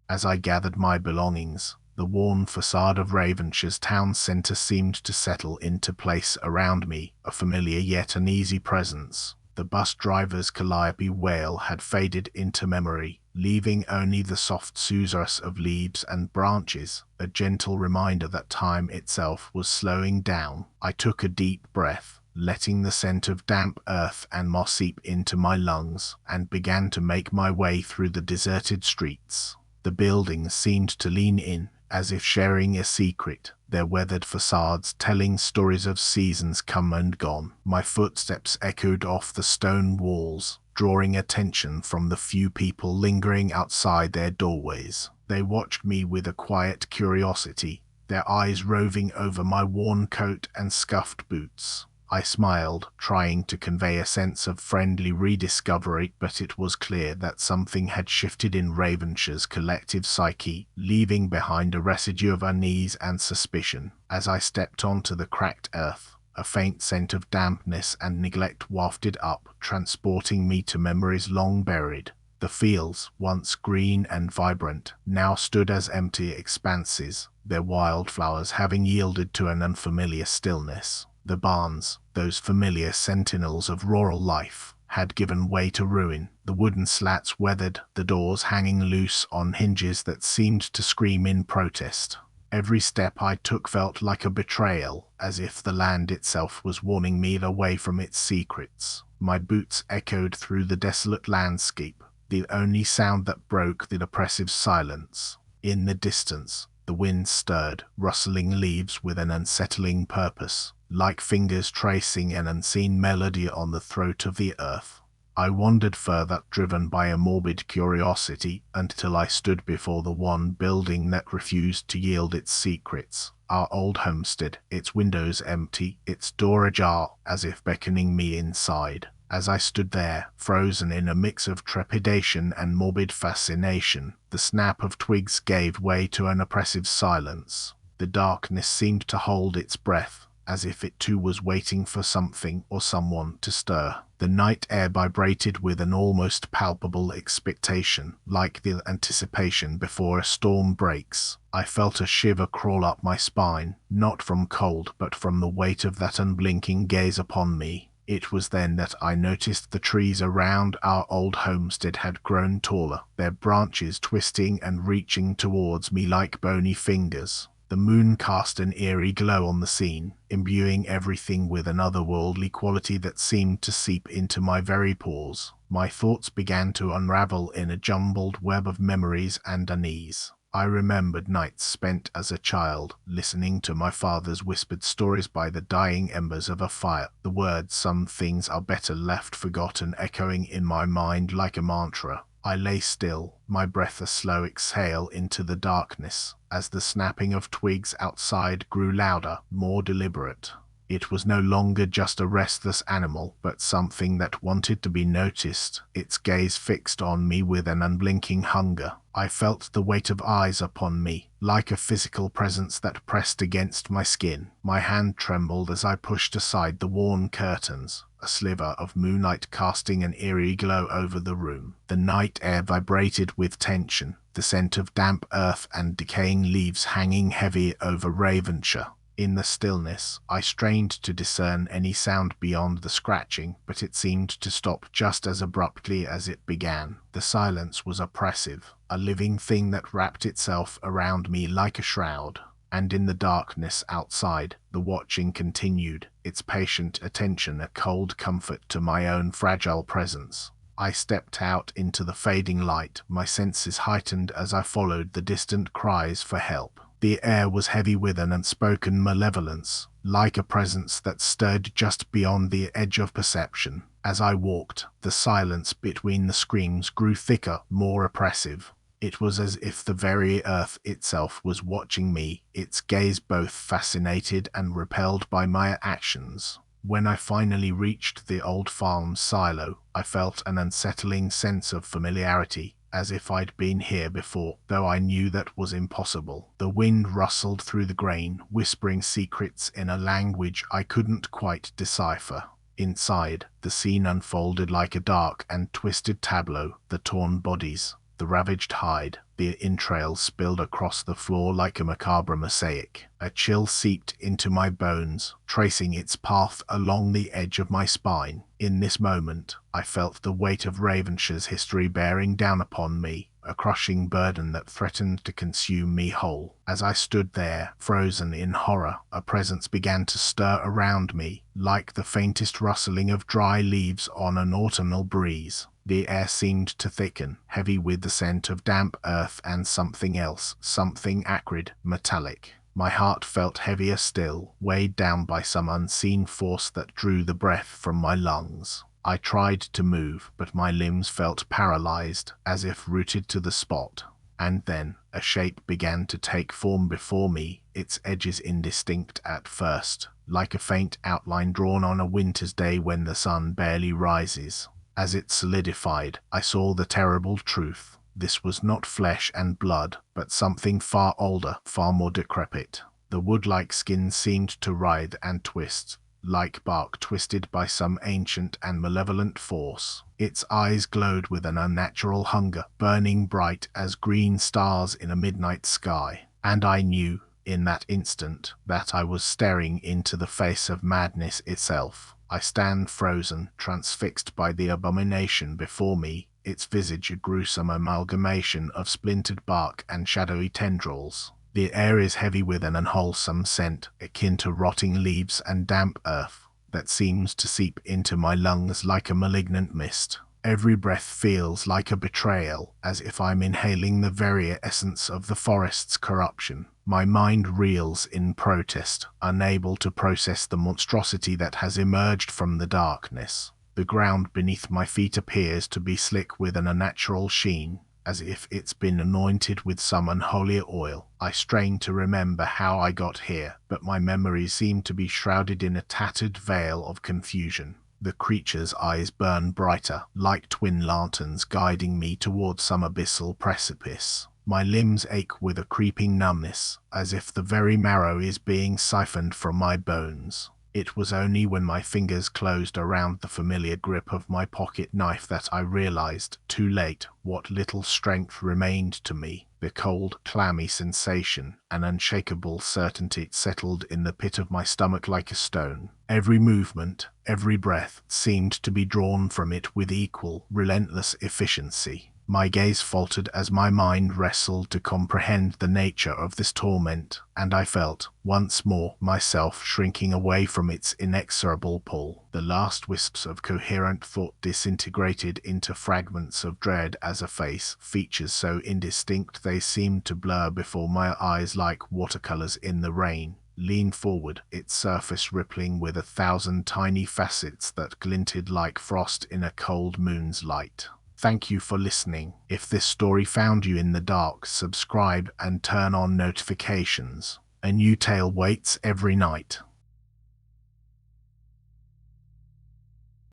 As I gathered my belongings, the worn facade of Ravenshire's town centre seemed to settle into place around me, a familiar yet uneasy presence. The bus driver's calliope wail had faded into memory, leaving only the soft susurrus of leaves and branches, a gentle reminder that time itself was slowing down. I took a deep breath, letting the scent of damp earth and moss seep into my lungs, and began to make my way through the deserted streets. The buildings seemed to lean in, as if sharing a secret, their weathered facades telling stories of seasons come and gone. My footsteps echoed off the stone walls, drawing attention from the few people lingering outside their doorways. They watched me with a quiet curiosity, their eyes roving over my worn coat and scuffed boots. I smiled, trying to convey a sense of friendly rediscovery, but it was clear that something had shifted in Ravenshire's collective psyche, leaving behind a residue of unease and suspicion. As I stepped onto the cracked earth, a faint scent of dampness and neglect wafted up, transporting me to memories long buried. The fields, once green and vibrant, now stood as empty expanses, their wildflowers having yielded to an unfamiliar stillness. The barns, those familiar sentinels of rural life, had given way to ruin, the wooden slats weathered, the doors hanging loose on hinges that seemed to scream in protest. Every step I took felt like a betrayal, as if the land itself was warning me away from its secrets. My boots echoed through the desolate landscape, the only sound that broke the oppressive silence. In the distance, the wind stirred, rustling leaves with an unsettling purpose, like fingers tracing an unseen melody on the throat of the earth. I wandered further, driven by a morbid curiosity, until I stood before the one building that refused to yield its secrets. Our old homestead, its windows empty, its door ajar, as if beckoning me inside. As I stood there, frozen in a mix of trepidation and morbid fascination, the snap of twigs gave way to an oppressive silence. The darkness seemed to hold its breath, as if it too was waiting for something or someone to stir. The night air vibrated with an almost palpable expectation, like the anticipation before a storm breaks. I felt a shiver crawl up my spine, not from cold but from the weight of that unblinking gaze upon me. It was then that I noticed the trees around our old homestead had grown taller, their branches twisting and reaching towards me like bony fingers. The moon cast an eerie glow on the scene, imbuing everything with an otherworldly quality that seemed to seep into my very pores. My thoughts began to unravel in a jumbled web of memories and unease. I remembered nights spent as a child, listening to my father's whispered stories by the dying embers of a fire, the words "some things are better left forgotten" echoing in my mind like a mantra. I lay still, my breath a slow exhale into the darkness, as the snapping of twigs outside grew louder, more deliberate. It was no longer just a restless animal, but something that wanted to be noticed, its gaze fixed on me with an unblinking hunger. I felt the weight of eyes upon me, like a physical presence that pressed against my skin. My hand trembled as I pushed aside the worn curtains, a sliver of moonlight casting an eerie glow over the room. The night air vibrated with tension, the scent of damp earth and decaying leaves hanging heavy over Ravenshire. In the stillness, I strained to discern any sound beyond the scratching, but it seemed to stop just as abruptly as it began. The silence was oppressive, a living thing that wrapped itself around me like a shroud. And in the darkness outside, the watching continued, its patient attention a cold comfort to my own fragile presence. I stepped out into the fading light, my senses heightened as I followed the distant cries for help. The air was heavy with an unspoken malevolence, like a presence that stirred just beyond the edge of perception. As I walked, the silence between the screams grew thicker, more oppressive. It was as if the very earth itself was watching me, its gaze both fascinated and repelled by my actions. When I finally reached the old farm silo, I felt an unsettling sense of familiarity, as if I'd been here before, though I knew that was impossible. The wind rustled through the grain, whispering secrets in a language I couldn't quite decipher. Inside, the scene unfolded like a dark and twisted tableau, the torn bodies, the ravaged hide, the entrails spilled across the floor like a macabre mosaic. A chill seeped into my bones, tracing its path along the edge of my spine. In this moment, I felt the weight of Ravenshire's history bearing down upon me, a crushing burden that threatened to consume me whole. As I stood there, frozen in horror, a presence began to stir around me, like the faintest rustling of dry leaves on an autumnal breeze. The air seemed to thicken, heavy with the scent of damp earth and something else, something acrid, metallic. My heart felt heavier still, weighed down by some unseen force that drew the breath from my lungs. I tried to move, but my limbs felt paralyzed, as if rooted to the spot. And then, a shape began to take form before me, its edges indistinct at first, like a faint outline drawn on a winter's day when the sun barely rises. As it solidified, I saw the terrible truth. This was not flesh and blood, but something far older, far more decrepit. The wood-like skin seemed to writhe and twist, like bark twisted by some ancient and malevolent force. Its eyes glowed with an unnatural hunger, burning bright as green stars in a midnight sky. And I knew, in that instant, that I was staring into the face of madness itself. I stand frozen, transfixed by the abomination before me, its visage a gruesome amalgamation of splintered bark and shadowy tendrils. The air is heavy with an unwholesome scent, akin to rotting leaves and damp earth, that seems to seep into my lungs like a malignant mist. Every breath feels like a betrayal, as if I'm inhaling the very essence of the forest's corruption. My mind reels in protest, unable to process the monstrosity that has emerged from the darkness. The ground beneath my feet appears to be slick with an unnatural sheen, as if it's been anointed with some unholy oil. I strain to remember how I got here, but my memories seem to be shrouded in a tattered veil of confusion. The creature's eyes burn brighter, like twin lanterns guiding me towards some abyssal precipice. My limbs ache with a creeping numbness, as if the very marrow is being siphoned from my bones. It was only when my fingers closed around the familiar grip of my pocket knife that I realized, too late, what little strength remained to me. The cold, clammy sensation, an unshakable certainty settled in the pit of my stomach like a stone. Every movement, every breath, seemed to be drawn from it with equal, relentless efficiency. My gaze faltered as my mind wrestled to comprehend the nature of this torment, and I felt, once more, myself shrinking away from its inexorable pull. The last wisps of coherent thought disintegrated into fragments of dread as a face, features so indistinct they seemed to blur before my eyes like watercolors in the rain, leaned forward, its surface rippling with 1,000 tiny facets that glinted like frost in a cold moon's light. Thank you for listening. If this story found you in the dark, subscribe and turn on notifications. A new tale waits every night.